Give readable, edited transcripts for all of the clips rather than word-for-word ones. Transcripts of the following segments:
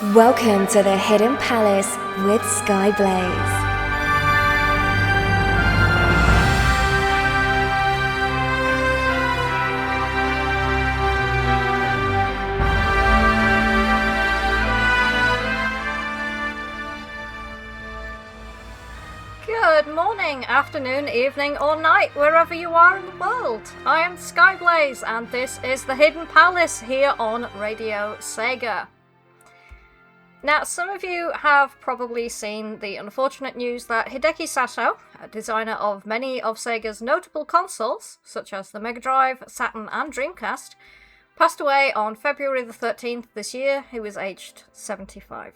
Welcome to the Hidden Palace with Skyblaze. Good morning, afternoon, evening, or night, wherever you are in the world. I am Skyblaze, and this is the Hidden Palace here on Radio Sega. Now, some of you have probably seen the unfortunate news that Hideki Sato, a designer of many of Sega's notable consoles, such as the Mega Drive, Saturn, and Dreamcast, passed away on February the 13th this year. He was aged 75.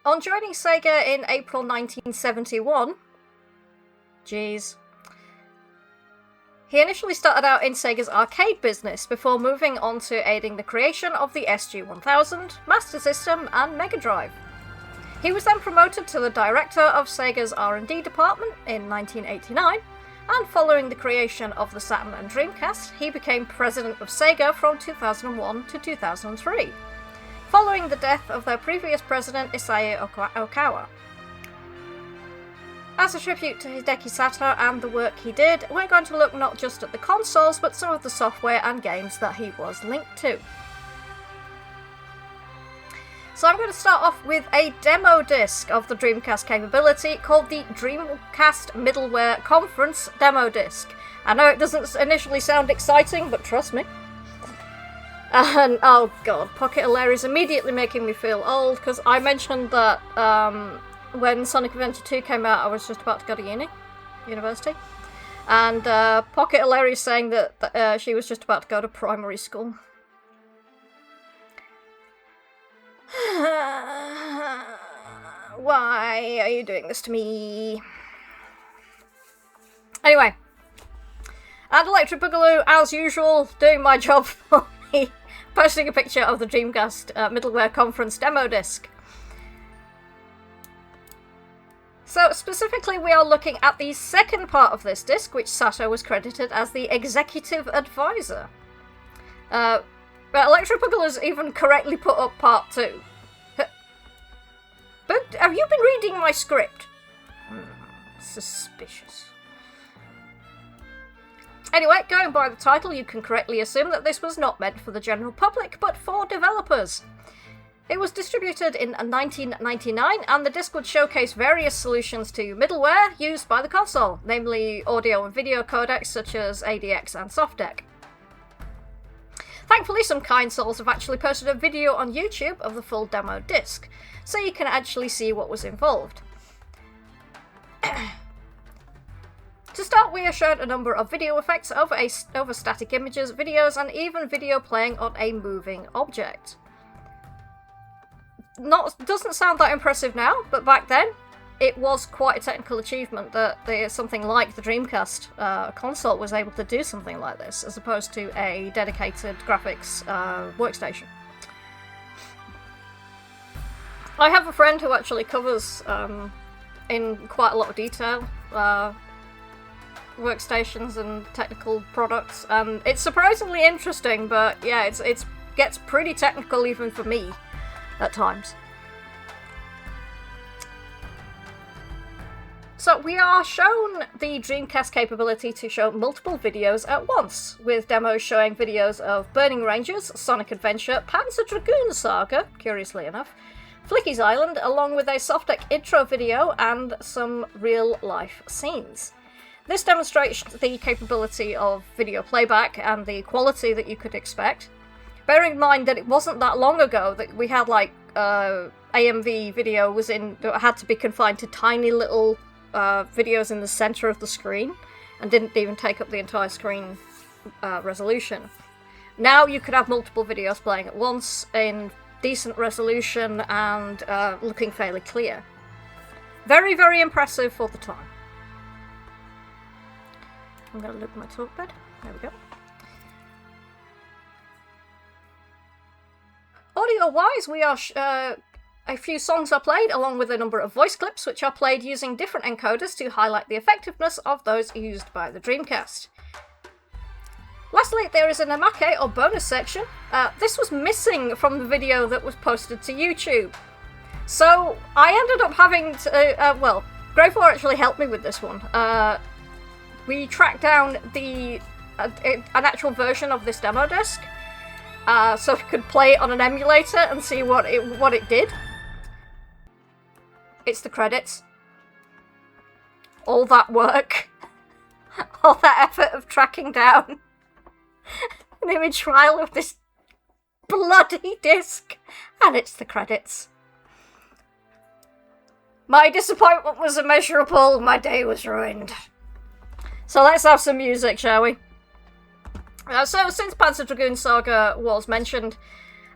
On joining Sega in April 1971, he initially started out in Sega's arcade business before moving on to aiding the creation of the SG-1000, Master System, and Mega Drive. He was then promoted to the director of Sega's R&D department in 1989, and following the creation of the Saturn and Dreamcast, he became president of Sega from 2001 to 2003. Following the death of their previous president, Isai Okawa. As a tribute to Hideki Sato and the work he did, we're going to look not just at the consoles, but some of the software and games that he was linked to. So I'm going to start off with a demo disc of the Dreamcast capability called the Dreamcast Middleware Conference Demo Disc. I know it doesn't initially sound exciting, but trust me. And, oh god, Pocket Hilarious immediately making me feel old, because I mentioned that when Sonic Adventure 2 came out, I was just about to go to university. And Pocket Hilarious saying that she was just about to go to primary school. Why are you doing this to me? Anyway. And Electric Boogaloo, as usual, doing my job for me. Posting a picture of the Dreamcast Middleware Conference demo disc. So specifically we are looking at the second part of this disc, which Sato was credited as the executive advisor. But Electric Boogaloo's even correctly put up part 2. But have you been reading my script? Suspicious. Anyway, going by the title, you can correctly assume that this was not meant for the general public, but for developers. It was distributed in 1999, and the disc would showcase various solutions to middleware used by the console, namely audio and video codecs such as ADX and SoftDeck. Thankfully, some kind souls have actually posted a video on YouTube of the full demo disc, so you can actually see what was involved. To start, we are shown a number of video effects over static images, videos, and even video playing on a moving object. Doesn't sound that impressive now, but back then, it was quite a technical achievement that something like the Dreamcast console was able to do something like this, as opposed to a dedicated graphics workstation. I have a friend who actually covers, in quite a lot of detail, workstations and technical products, and it's surprisingly interesting, but yeah, it gets pretty technical even for me at times. So we are shown the Dreamcast capability to show multiple videos at once, with demos showing videos of Burning Rangers, Sonic Adventure, Panzer Dragoon Saga, curiously enough, Flicky's Island, along with a SoftDeck intro video and some real-life scenes. This demonstrates the capability of video playback and the quality that you could expect. Bearing in mind that it wasn't that long ago that we had AMV video had to be confined to tiny little videos in the center of the screen and didn't even take up the entire screen resolution. Now you could have multiple videos playing at once in decent resolution and looking fairly clear. Very, very impressive for the time. I'm going to look at my talkpad. There we go. Audio-wise, we are a few songs are played, along with a number of voice clips, which are played using different encoders to highlight the effectiveness of those used by the Dreamcast. Lastly, there is a Namake or bonus section. This was missing from the video that was posted to YouTube. So I ended up having to, Grey4 actually helped me with this one. We tracked down an actual version of this demo disc, so we could play it on an emulator and see what it did. It's the credits. All that work, all that effort of tracking down an image file of this bloody disc, and it's the credits. My disappointment was immeasurable, my day was ruined. So let's have some music, shall we? So since Panzer Dragoon Saga was mentioned,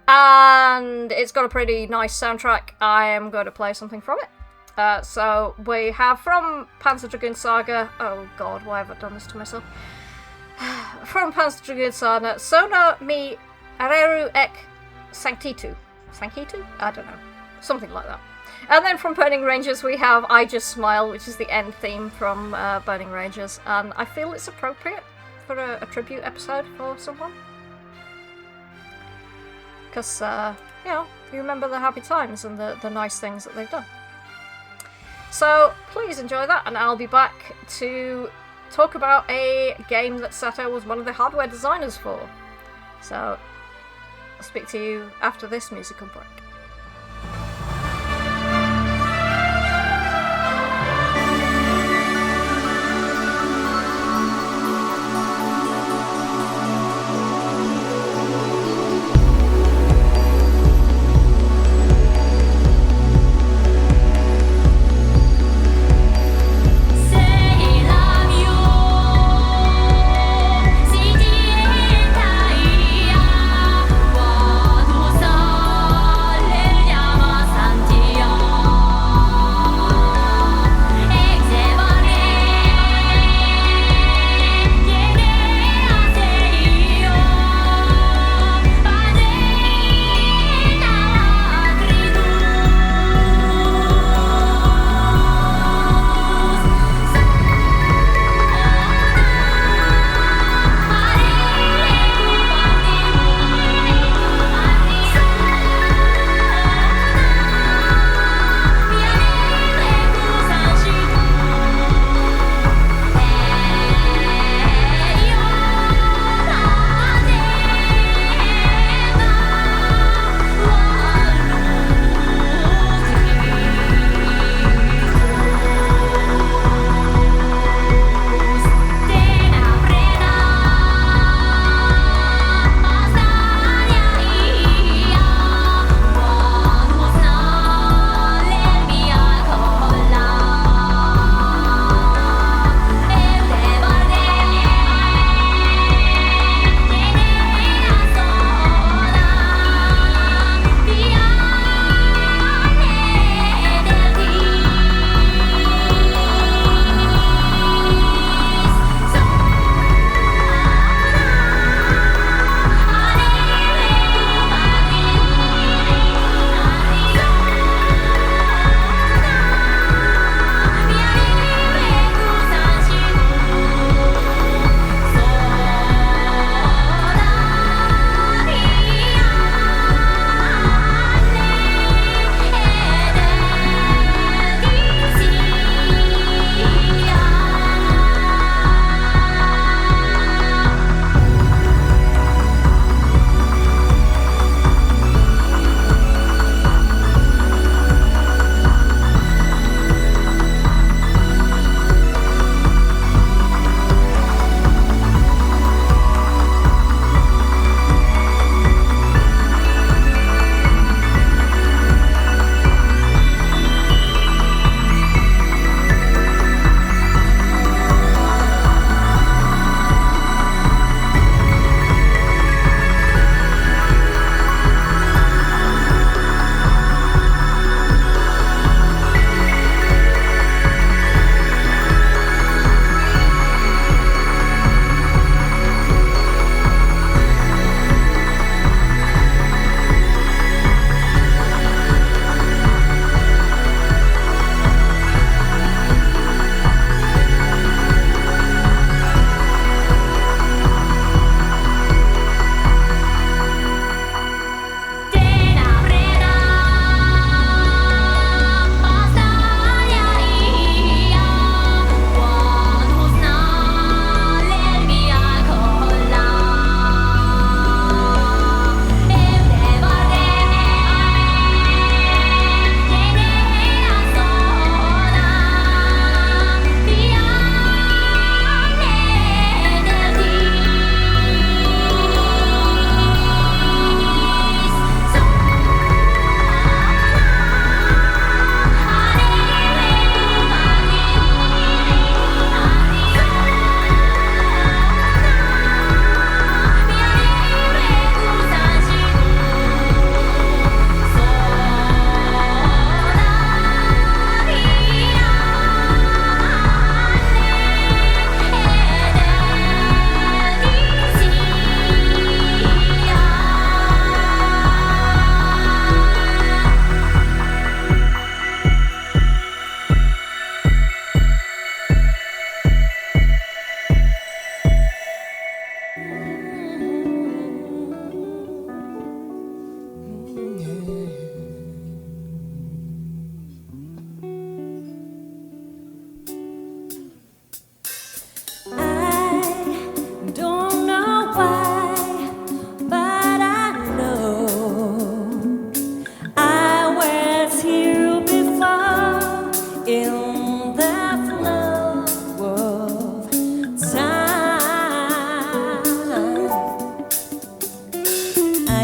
and it's got a pretty nice soundtrack, I am going to play something from it. So we have from Panzer Dragoon Saga, oh god, why have I done this to myself? From Panzer Dragoon Saga, Sona mi Areru ek Sancitu. Sancitu? I don't know. Something like that. And then from Burning Rangers we have I Just Smile, which is the end theme from Burning Rangers, and I feel it's appropriate for a tribute episode for someone. Because, you remember the happy times and the nice things that they've done. So please enjoy that, and I'll be back to talk about a game that Sato was one of the hardware designers for. So I'll speak to you after this musical break.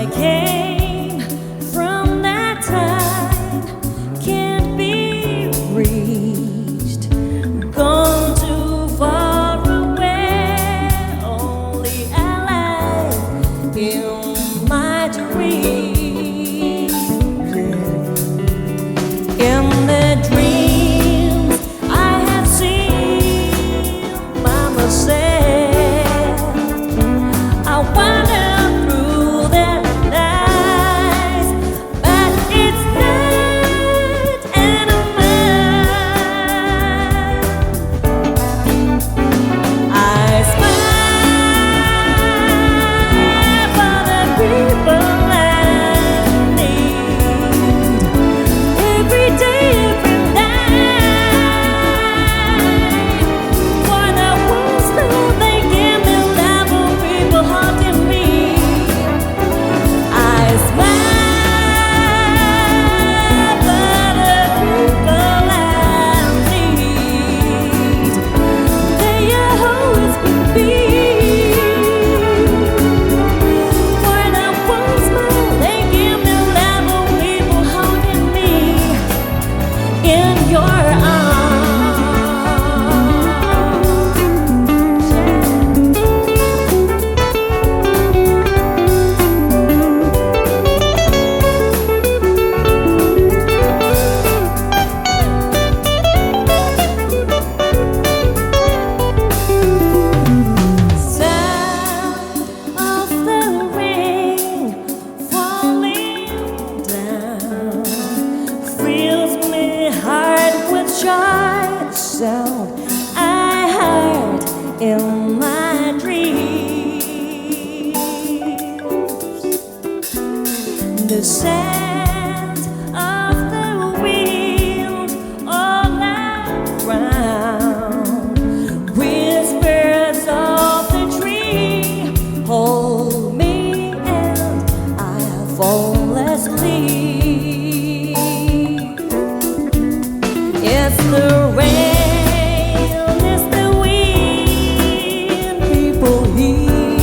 I came from that time can't be reached. Gone too far away, only alive in my dreams. In the dreams I have seen Mama say, I wander through the night, but it's not animal. I smile for the people I need every day, every night. For the ones who they give me love, of people haunting me. I smile for the people I need. They always will be. For the ones who they give me love, of people haunting me in your arms. Sound of the rain falling down fills me heart with joy. The sound I heard in my dreams. The sound of the wind all around, whispers of the tree hold me and I fall asleep. It's the rain, it's the wind, people heed.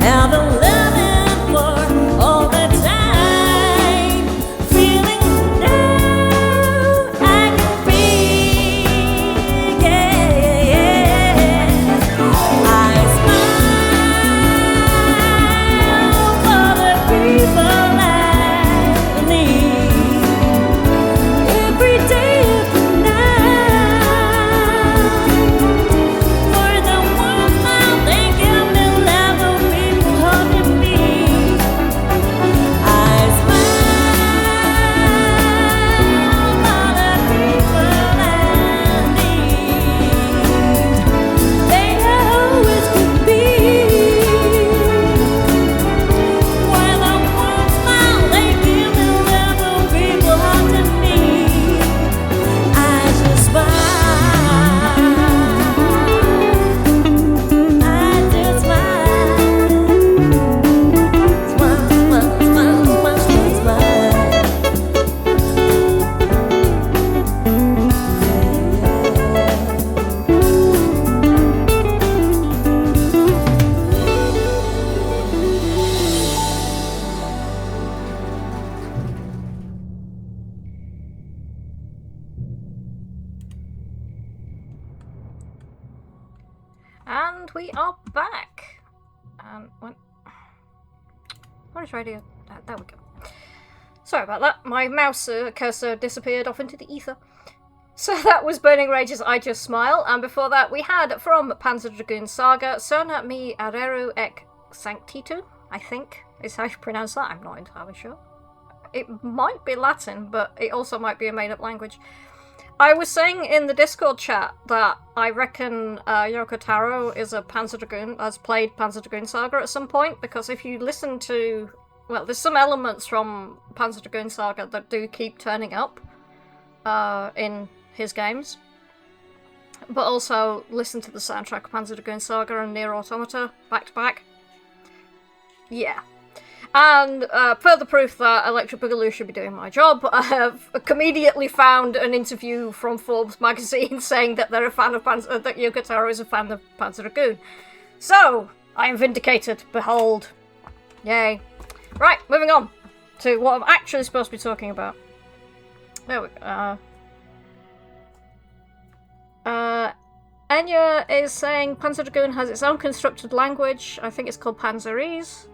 Have a loving for all the time, feeling now I can be. Yeah. I smile for the people I need every day, every night. For the ones now they give me love, of people hugging me. I smile for the people I need. They always will be. For the ones now they give me love, of people hugging me. I just smile. I just smile. Smile, smile, smile, smile, smile, smile. And we are back. What is radio? There we go. Sorry about that. My mouse cursor disappeared off into the ether. So that was Burning Rage's I Just Smile, and before that we had from Panzer Dragoon Saga, Sona mi Areru ek Sancitu, I think is how you pronounce that. I'm not entirely sure. It might be Latin, but it also might be a made-up language. I was saying in the Discord chat that I reckon Yoko Taro is a Panzer Dragoon, has played Panzer Dragoon Saga at some point, because if you listen to... Well, there's some elements from Panzer Dragoon Saga that do keep turning up in his games. But also listen to the soundtrack of Panzer Dragoon Saga and Nier Automata back to back. Yeah. And further proof that Electric Boogaloo should be doing my job, I have immediately found an interview from Forbes magazine saying that they're a fan of that Yoko Taro is a fan of Panzer Dragoon. So, I am vindicated. Behold, Yay. Right, moving on to what I'm actually supposed to be talking about. There we go. Enya is saying Panzer Dragoon has its own constructed language. I think it's called Panzerese.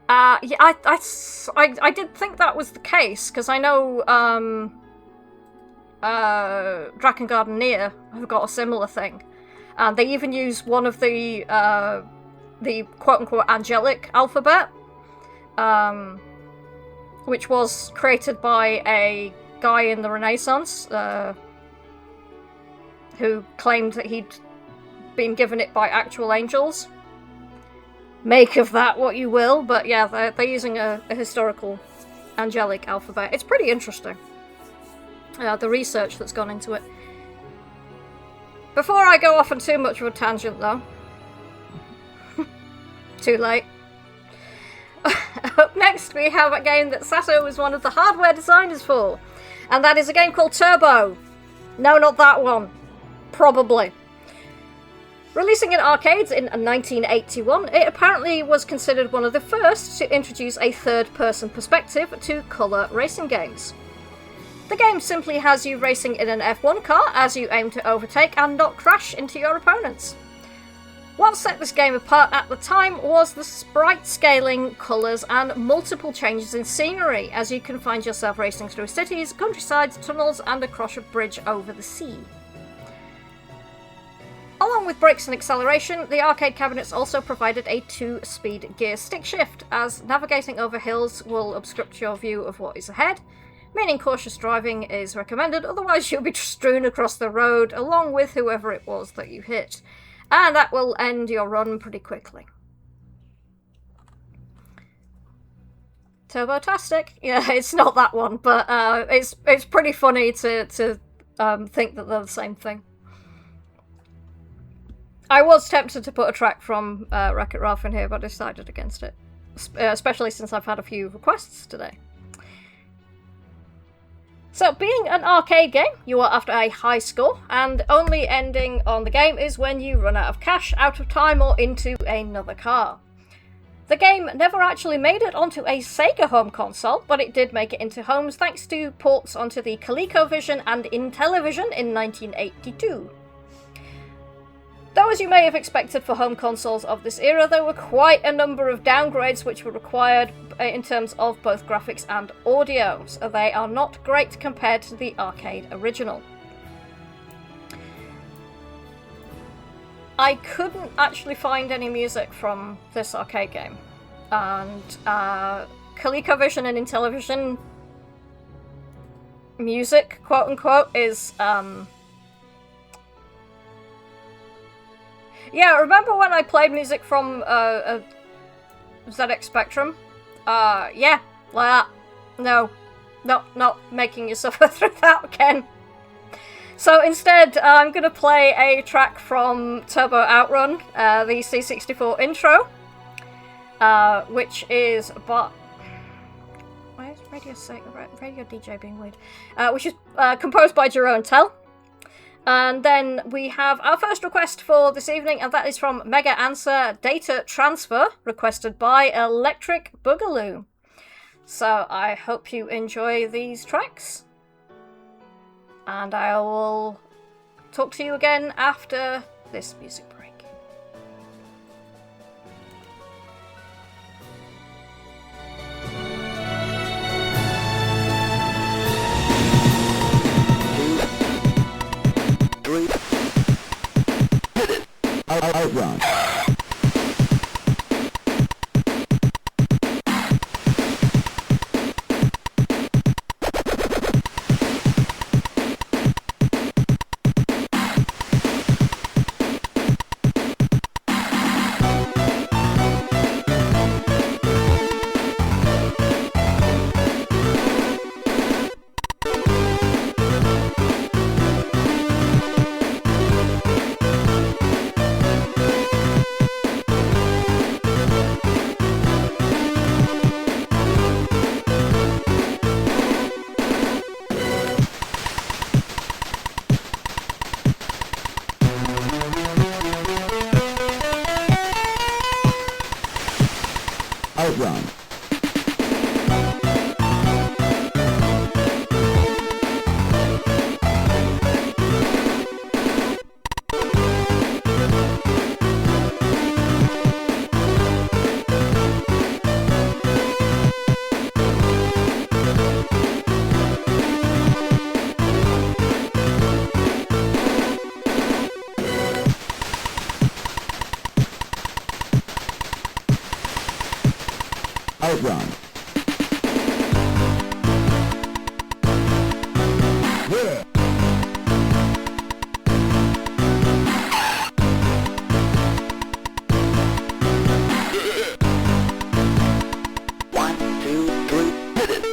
Yeah, I did think that was the case, because I know Drakengard and Nier have got a similar thing. And they even use one of the quote-unquote angelic alphabet, which was created by a guy in the Renaissance, who claimed that he'd been given it by actual angels. Make of that what you will, but yeah, they're using a historical angelic alphabet. It's pretty interesting, the research that's gone into it. Before I go off on too much of a tangent, though, too late. Up next, we have a game that Sato was one of the hardware designers for, and that is a game called Turbo. No, not that one. Probably. Releasing in arcades in 1981, it apparently was considered one of the first to introduce a third-person perspective to colour racing games. The game simply has you racing in an F1 car as you aim to overtake and not crash into your opponents. What set this game apart at the time was the sprite scaling, colours, and multiple changes in scenery, as you can find yourself racing through cities, countrysides, tunnels, and across a bridge over the sea. Along with brakes and acceleration, the arcade cabinets also provided a 2-speed gear stick shift, as navigating over hills will obstruct your view of what is ahead, meaning cautious driving is recommended, otherwise you'll be strewn across the road along with whoever it was that you hit, and that will end your run pretty quickly. Turbotastic? Yeah, it's not that one, but it's pretty funny to think that they're the same thing. I was tempted to put a track from Wreck-It Ralph in here, but I decided against it. Especially since I've had a few requests today. So, being an arcade game, you are after a high score, and only ending on the game is when you run out of cash, out of time, or into another car. The game never actually made it onto a Sega home console, but it did make it into homes thanks to ports onto the ColecoVision and Intellivision in 1982. Though, as you may have expected for home consoles of this era, there were quite a number of downgrades which were required in terms of both graphics and audio, so they are not great compared to the arcade original. I couldn't actually find any music from this arcade game, and ColecoVision and Intellivision music, quote-unquote, is yeah, remember when I played music from ZX Spectrum? Yeah, like that. No, not making you suffer through that again. So instead, I'm going to play a track from Turbo OutRun, the C64 intro, which is by... Why is Radio DJ being weird? Which is composed by Jerome Tell. And then we have our first request for this evening, and that is from Mega Anser Data Transfer, requested by Electric Boogaloo. So I hope you enjoy these tracks, and I will talk to you again after this music break. OutRun. OutRun. OutRun. Yeah. One, two, three, hit it.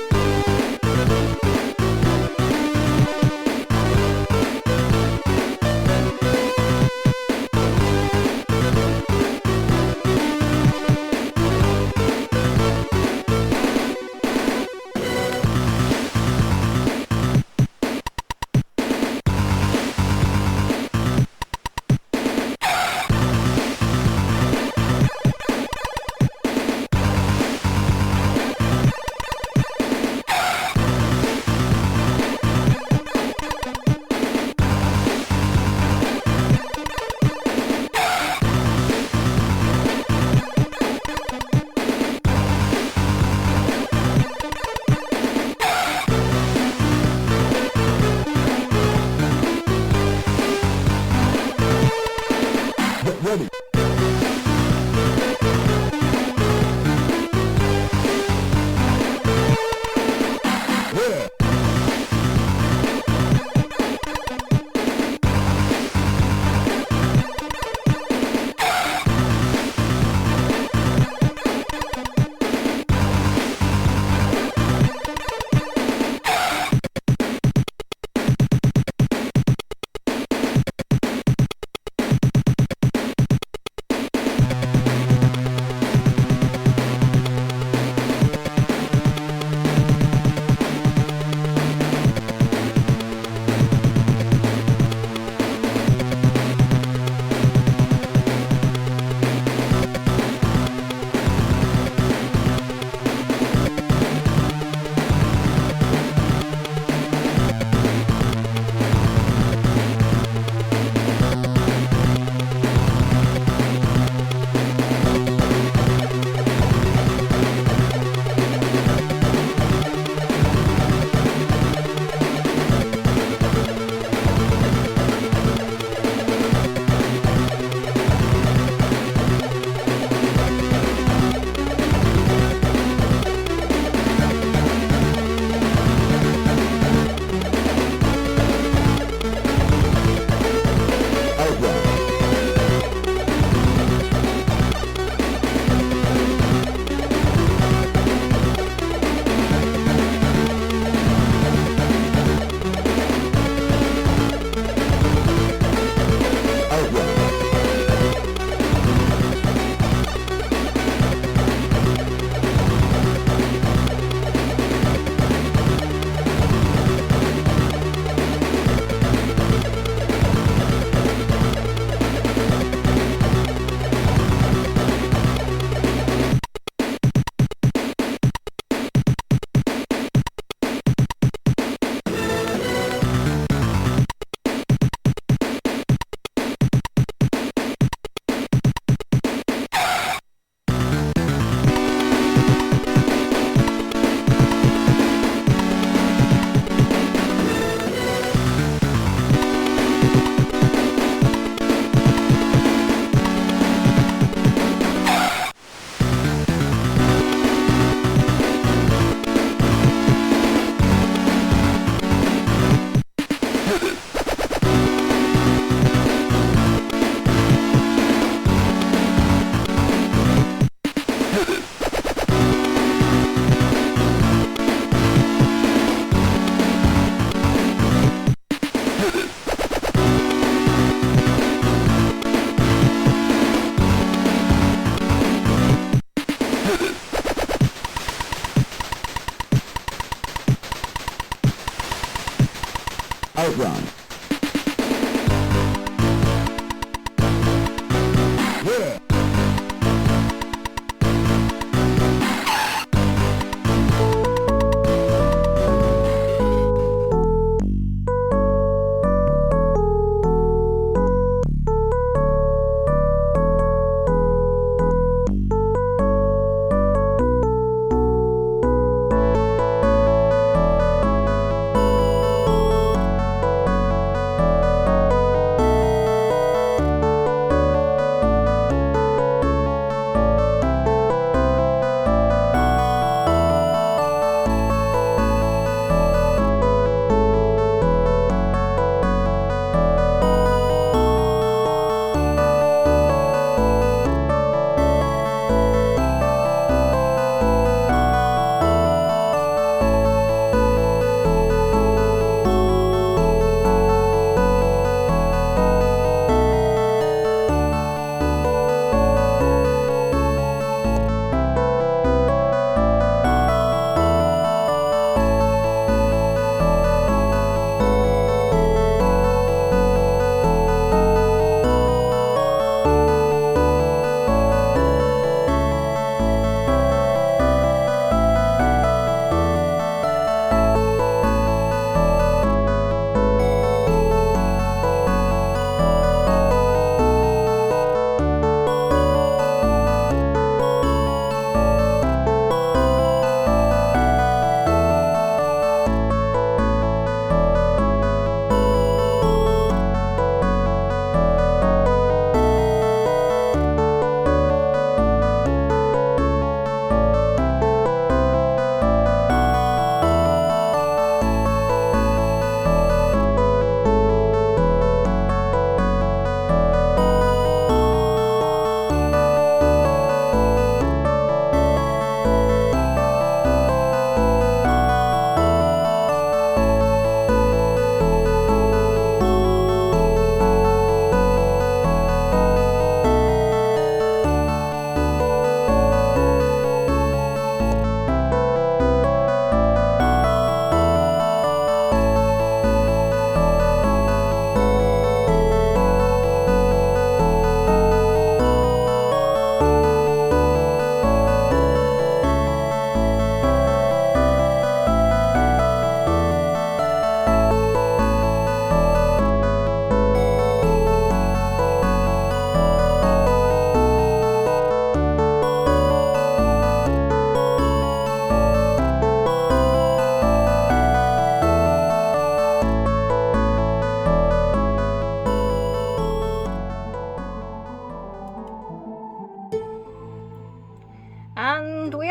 Ready. Yeah. OutRun. Yeah.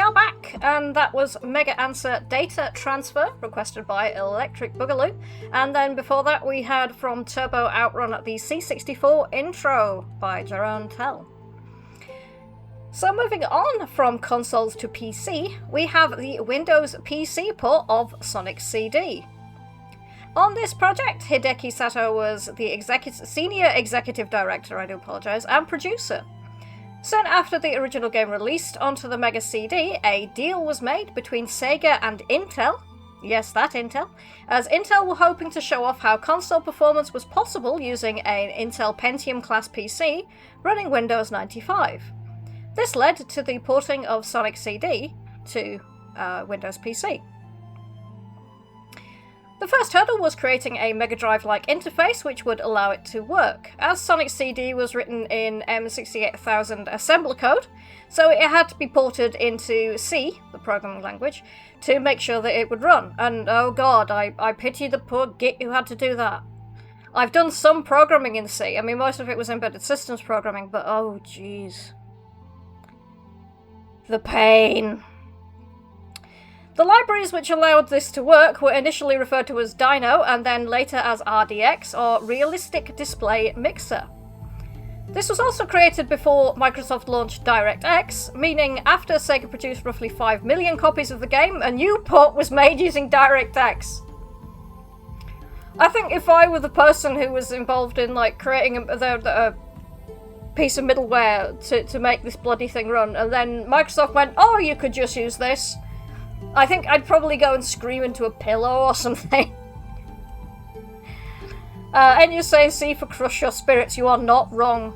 are back, and that was Mega Anser Data Transfer, requested by Electric Boogaloo. And then before that we had from Turbo OutRun the C64 intro by Jerome Tell. So moving on from consoles to PC, we have the Windows PC port of Sonic CD. On this project, Hideki Sato was the senior executive director, and producer. Soon after the original game released onto the Mega CD, a deal was made between Sega and Intel, yes, that Intel, as Intel were hoping to show off how console performance was possible using an Intel Pentium-class PC running Windows 95. This led to the porting of Sonic CD to Windows PC. The first hurdle was creating a Mega Drive-like interface which would allow it to work, as Sonic CD was written in M68000 assembler code, so it had to be ported into C, the programming language, to make sure that it would run. And oh god, I pity the poor git who had to do that. I've done some programming in C, I mean most of it was embedded systems programming, but oh jeez. The pain. The libraries which allowed this to work were initially referred to as Dino and then later as RDX, or Realistic Display Mixer. This was also created before Microsoft launched DirectX, meaning after Sega produced roughly 5 million copies of the game, a new port was made using DirectX. I think if I were the person who was involved in creating a piece of middleware to make this bloody thing run, and then Microsoft went, oh, you could just use this, I think I'd probably go and scream into a pillow or something. And you're saying C for crush your spirits, you are not wrong.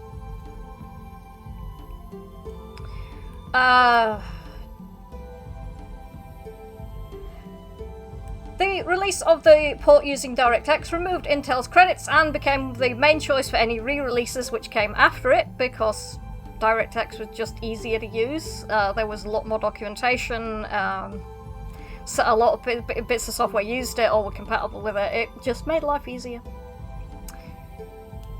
The release of the port using DirectX removed Intel's credits and became the main choice for any re-releases which came after it, because DirectX was just easier to use. There was a lot more documentation. So a lot of bits of software used it or were compatible with it. It just made life easier.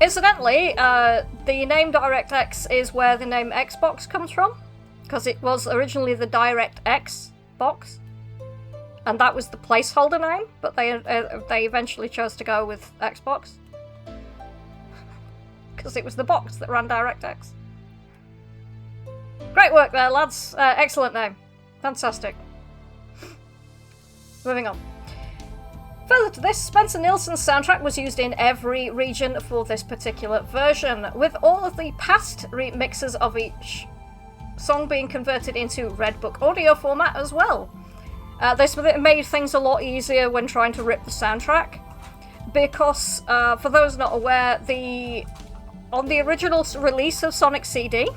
Incidentally, the name DirectX is where the name Xbox comes from, because it was originally the DirectX box, and that was the placeholder name, but they eventually chose to go with Xbox, because it was the box that ran DirectX. Great work there, lads. Excellent name. Fantastic. Moving on. Further to this, Spencer Nilsson's soundtrack was used in every region for this particular version, with all of the past remixes of each song being converted into Red Book audio format as well. This made things a lot easier when trying to rip the soundtrack, because, for those not aware, on the original release of Sonic CD,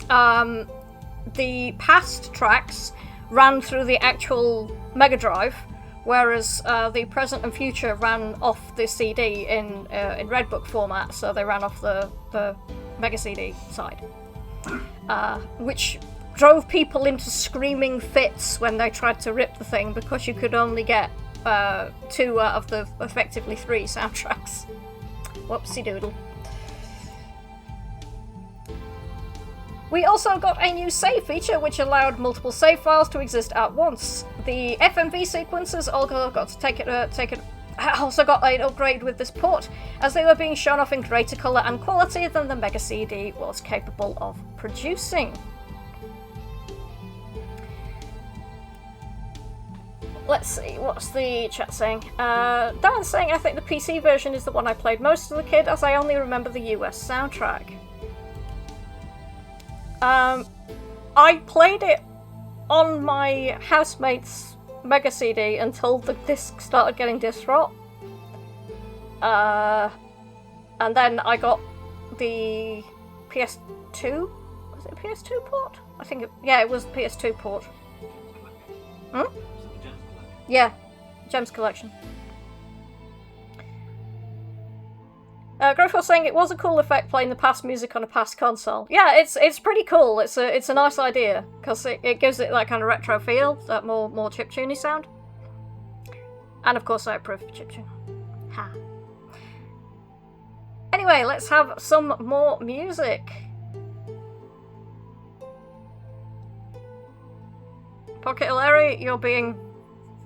the past tracks ran through the actual Mega Drive, whereas the present and future ran off the CD in Red Book format, so they ran off the Mega CD side, which drove people into screaming fits when they tried to rip the thing, because you could only get 2 out of the effectively 3 soundtracks. Whoopsie doodle. We also got a new save feature which allowed multiple save files to exist at once. The FMV sequences also got an upgrade with this port, as they were being shown off in greater colour and quality than the Mega CD was capable of producing. Let's see, what's the chat saying? Dan's saying, I think the PC version is the one I played most as a kid, as I only remember the US soundtrack. I played it on my housemate's Mega CD until the disc started getting disc rot. And then I got the PS2. Was it a PS2 port? I think it was the PS2 port. Yeah, Gems Collection. Growth saying it was a cool effect playing the past music on a past console. Yeah, it's pretty cool. It's a nice idea, because it gives it that kind of retro feel, that more chiptune-y sound. And of course I approve of chiptune. Ha. Anyway, let's have some more music. Pocket Larry, you're being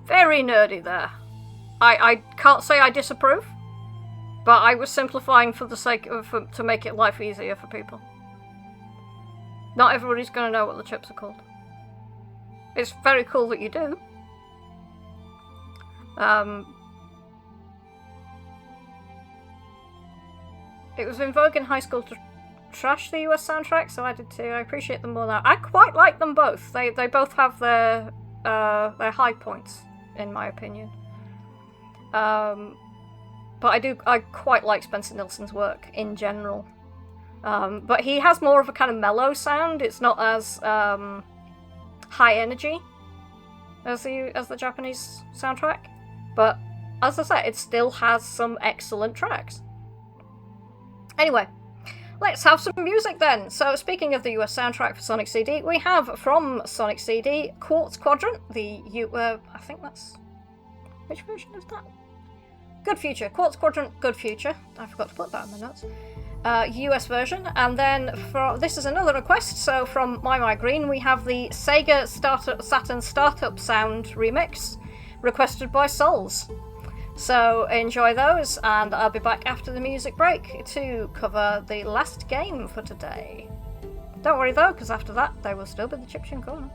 very nerdy there. I can't say I disapprove, but I was simplifying for the sake of to make it life easier for people. Not everybody's going to know what the chips are called. It's very cool that you do. It was in vogue in high school to trash the US soundtrack, so I did too. I appreciate them more now. I quite like them both. They both have their high points, in my opinion. But I quite like Spencer Nilsson's work in general. But he has more of a kind of mellow sound. It's not as high energy as the Japanese soundtrack. But as I said, it still has some excellent tracks. Anyway, let's have some music then. So speaking of the US soundtrack for Sonic CD, we have from Sonic CD Quartz Quadrant, I think that's... Which version is that? Good Future. Quartz Quadrant Good Future. I forgot to put that in the notes. US version. And then this is another request. So from maimai Green, we have the SEGA Saturn Startup Sound remix, requested by Souls. So enjoy those, and I'll be back after the music break to cover the last game for today. Don't worry though, because after that, there will still be the Chiptune Corner.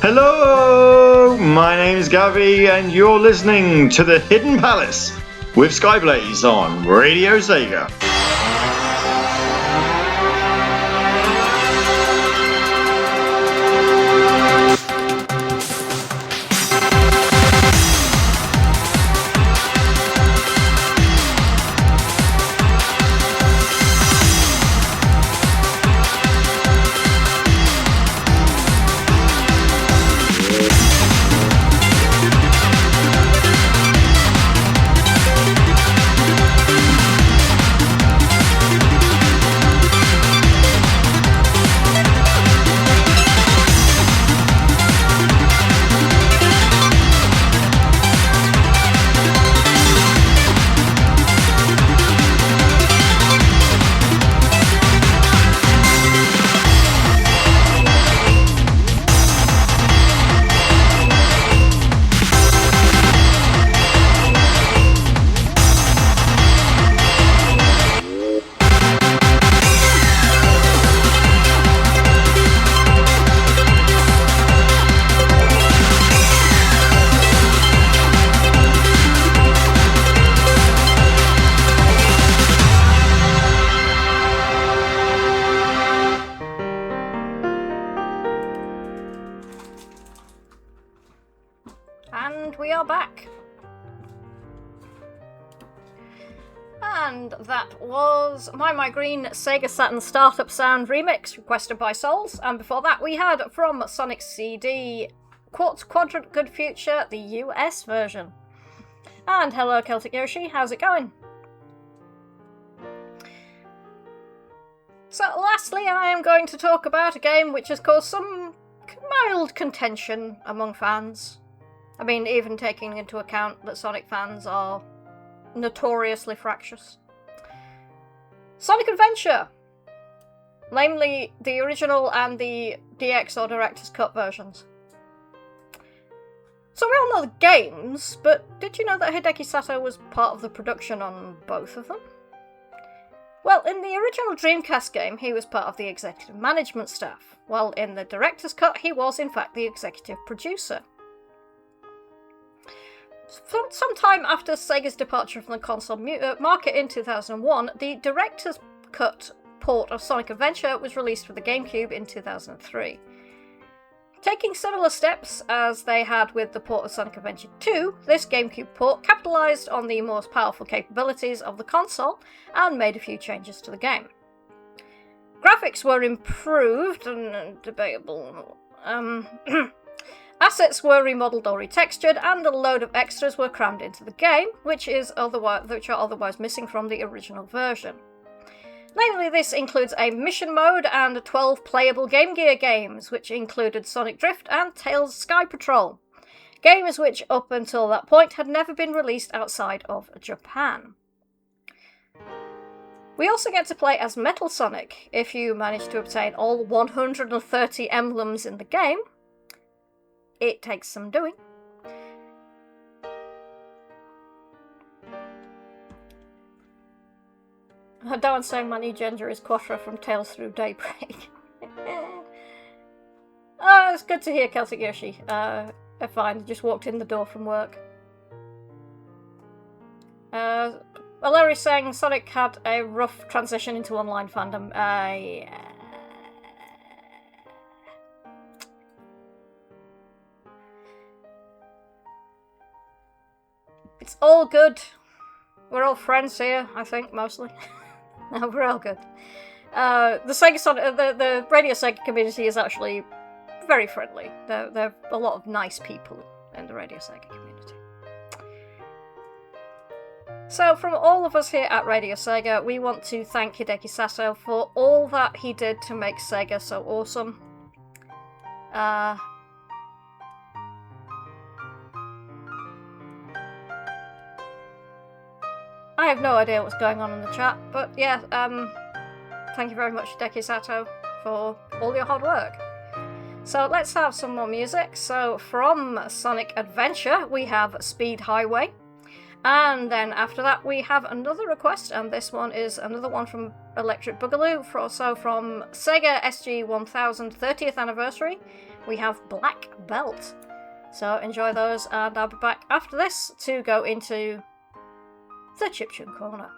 Hello, my name is Gavi and you're listening to The Hidden Palace with Skyblaze on Radio Sega. And we are back. And that was maimai Green Sega Saturn Startup Sound Remix, requested by Souls. And before that we had from Sonic CD Quartz Quadrant Good Future, the US version. And hello Celtic Yoshi, how's it going? So lastly I am going to talk about a game which has caused some mild contention among fans. I mean, even taking into account that Sonic fans are notoriously fractious. Sonic Adventure! namely the original and the DX or Director's Cut versions. So we all know the games, but did you know that Hideki Sato was part of the production on both of them? Well, in the original Dreamcast game, he was part of the executive management staff, while in the Director's Cut, he was in fact the executive producer. Sometime after Sega's departure from the console market in 2001, the Director's Cut port of Sonic Adventure was released for the GameCube in 2003. Taking similar steps as they had with the port of Sonic Adventure 2, this GameCube port capitalised on the most powerful capabilities of the console and made a few changes to the game. Graphics were improved and debatable. Assets were remodelled or retextured, and a load of extras were crammed into the game, which are otherwise missing from the original version. Namely, this includes a mission mode and 12 playable Game Gear games, which included Sonic Drift and Tails Sky Patrol, games which up until that point had never been released outside of Japan. We also get to play as Metal Sonic, if you manage to obtain all 130 emblems in the game. It takes some doing. Darren's saying my new gender is Quattro from Tales Through Daybreak. Oh, it's good to hear, Celtic Yoshi. They're fine, just walked in the door from work. Valerie saying Sonic had a rough transition into online fandom. Yeah. It's all good. We're all friends here, I think, mostly. No, we're all good. The Sega Sonic, the Radio Sega community is actually very friendly. There are a lot of nice people in the Radio Sega community. So, from all of us here at Radio Sega, we want to thank Hideki Sato for all that he did to make Sega so awesome. I have no idea what's going on in the chat, but yeah, thank you very much, Hideki Sato, for all your hard work. So let's have some more music. So from Sonic Adventure, we have Speed Highway. And then after that, we have another request, and this one is another one from Electric Boogaloo. So from Sega SG-1000 30th anniversary, we have Black Belt. So enjoy those, and I'll be back after this to go into the Chiptune Corner.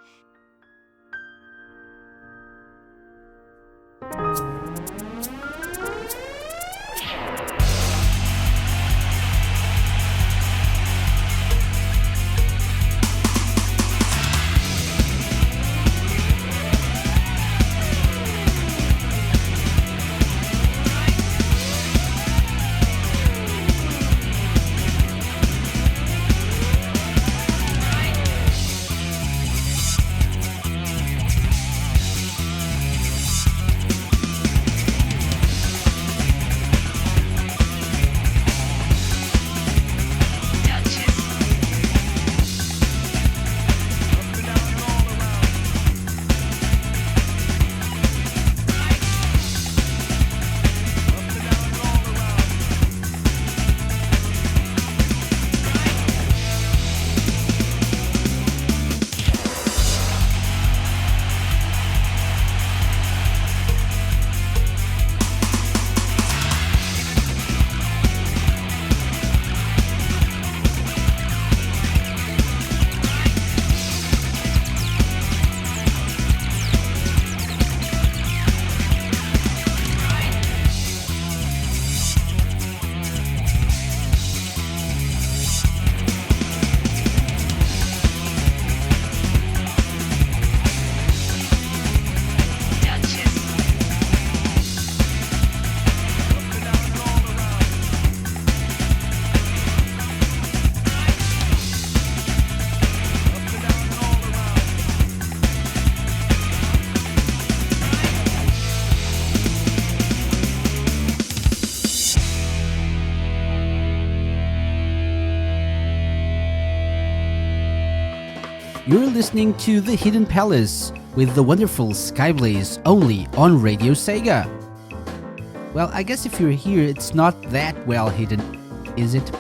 You're listening to The Hidden Palace with the wonderful Skyblaze only on Radio Sega. Well, I guess if you're here, it's not that well hidden, is it?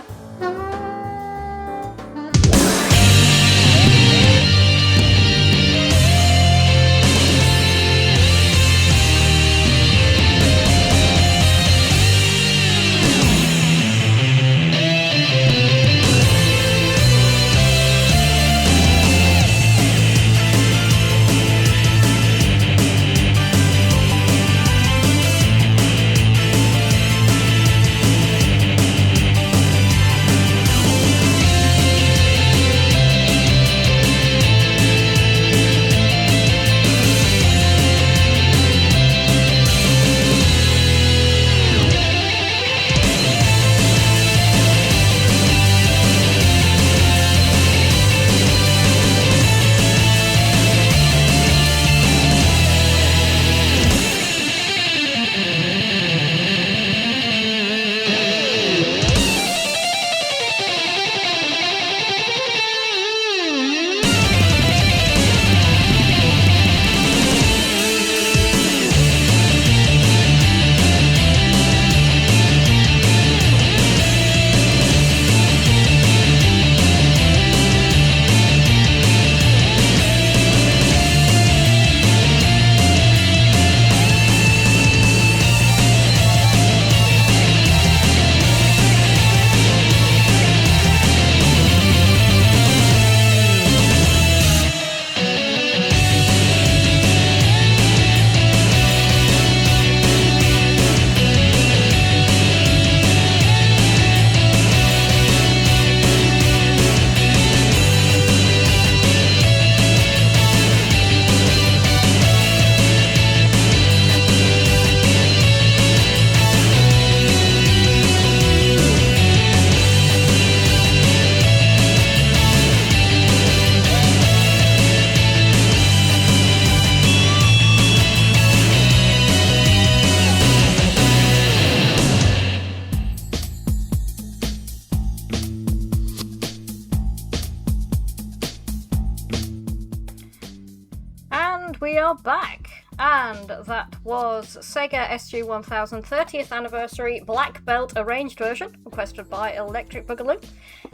We are back, and that was Sega SG-1000 30th Anniversary Black Belt Arranged version, requested by Electric Boogaloo.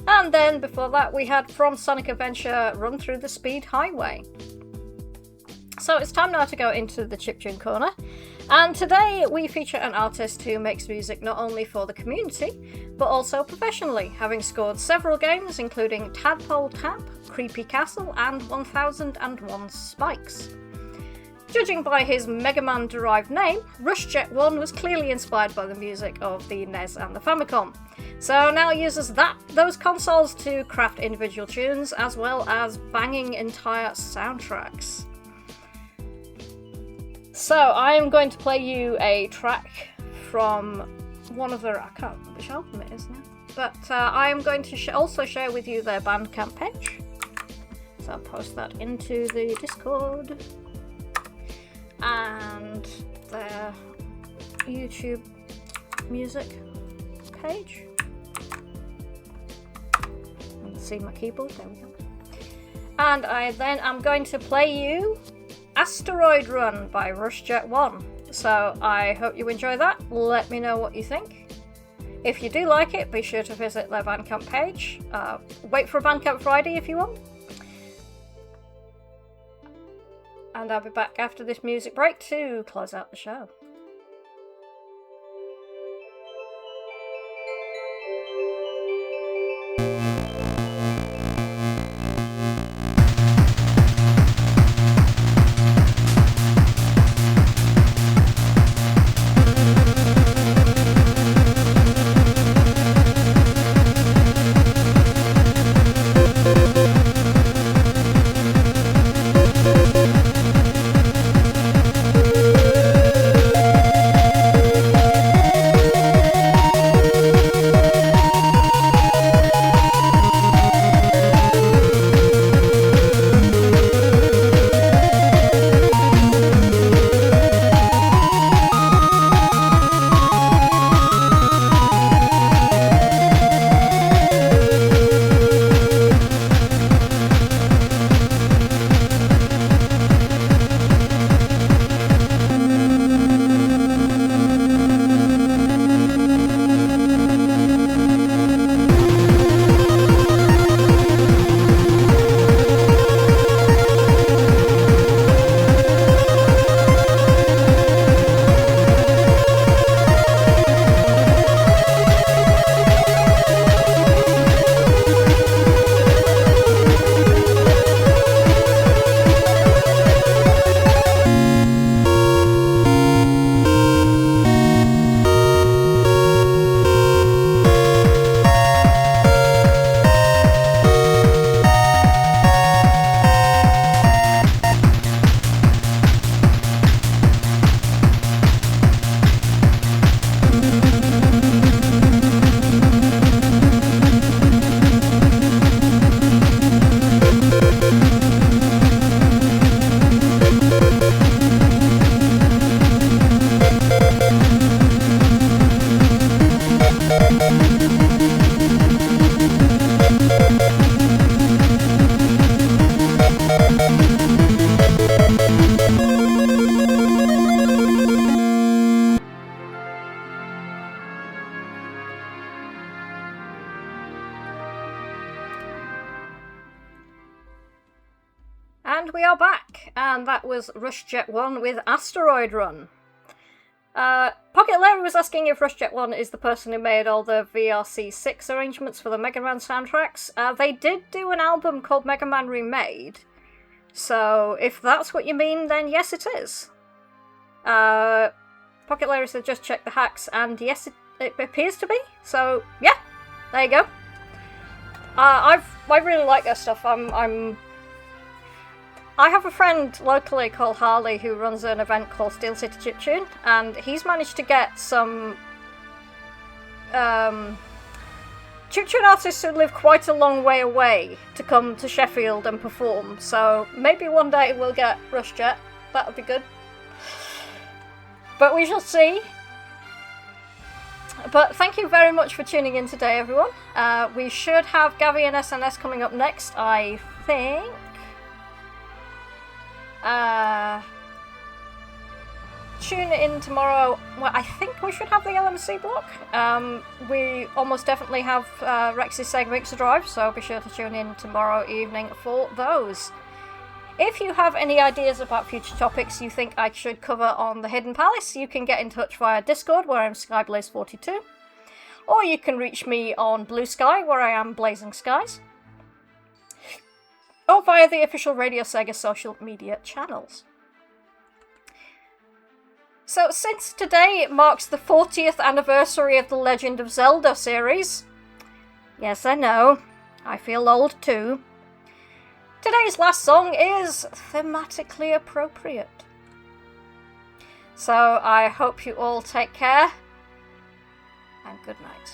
And then before that we had from Sonic Adventure Run Through the Speed Highway. So it's time now to go into the chiptune corner, and today we feature an artist who makes music not only for the community, but also professionally, having scored several games including Tadpole Tap, Creepy Castle, and 1001 Spikes. Judging by his Mega Man-derived name, Rush Jet 1 was clearly inspired by the music of the NES and the Famicom, so now uses those consoles to craft individual tunes as well as banging entire soundtracks. So I am going to play you a track from one of their, I can't remember which album it is now, but I am going to also share with you their Bandcamp page, so I'll post that into the Discord, and their YouTube music page. See my keyboard, there we go. And I then am going to play you Asteroid Run by Rush Jet 1. So I hope you enjoy that. Let me know what you think. If you do like it, be sure to visit their Bandcamp page. Wait for Bandcamp Friday if you want. And I'll be back after this music break to close out the show. and that was Rush Jet 1 with Asteroid Run. Pocket Larry was asking if Rush Jet 1 is the person who made all the VRC6 arrangements for the Mega Man soundtracks. They did do an album called Mega Man Remade, so if that's what you mean, then yes it is. Pocket Larry said just check the hacks, and yes it appears to be, so yeah, there you go. I really like their stuff. I have a friend locally called Harley who runs an event called Steel City Chiptune, and he's managed to get some chiptune artists who live quite a long way away to come to Sheffield and perform, so maybe one day we'll get Rush Jet. That would be good. But we shall see. But thank you very much for tuning in today, everyone. We should have Gavi and SNS coming up next, I think. Tune in tomorrow. Well, I think we should have the LMC block. We almost definitely have Rex's Sega Mixer Drive, so be sure to tune in tomorrow evening for those. If you have any ideas about future topics you think I should cover on the Hidden Palace, you can get in touch via Discord, where I'm Skyblaze42, or you can reach me on Blue Sky, where I am Blazing Skies, or via the official Radio Sega social media channels. So, since today marks the 40th anniversary of the Legend of Zelda series, yes I know, I feel old too, today's last song is thematically appropriate. So I hope you all take care, and good night.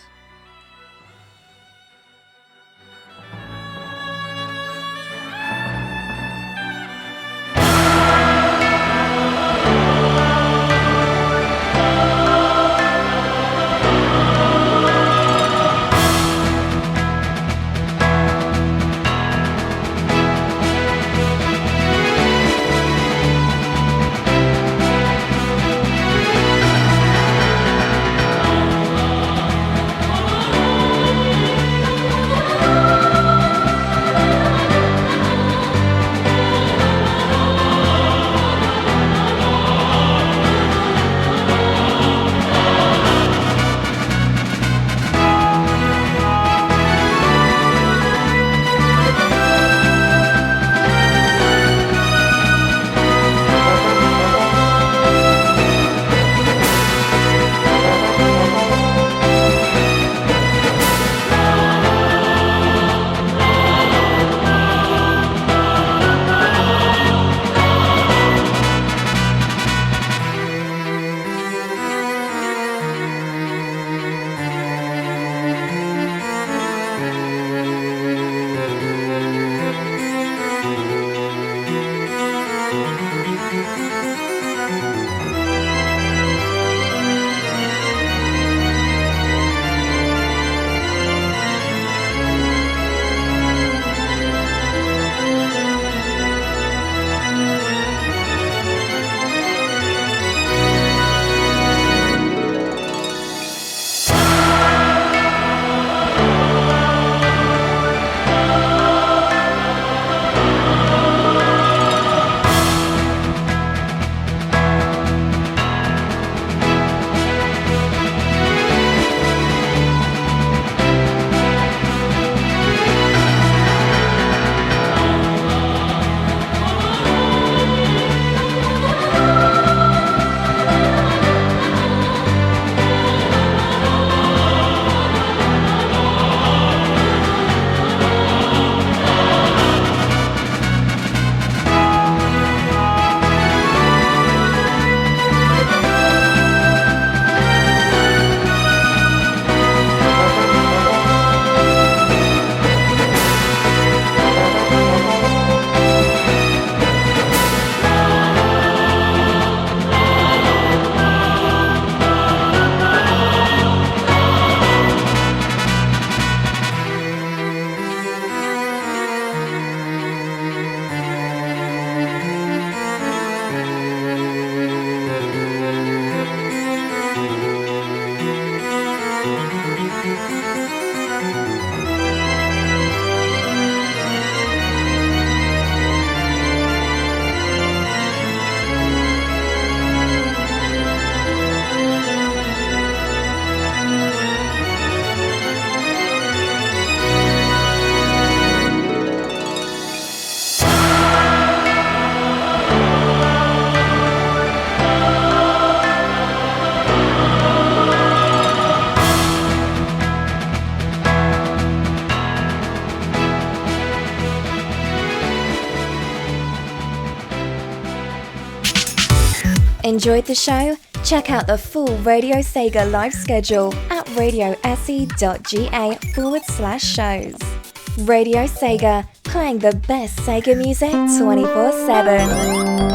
Enjoyed the show? Check out the full Radio Sega live schedule at radiose.ga/shows. Radio Sega, playing the best Sega music 24/7.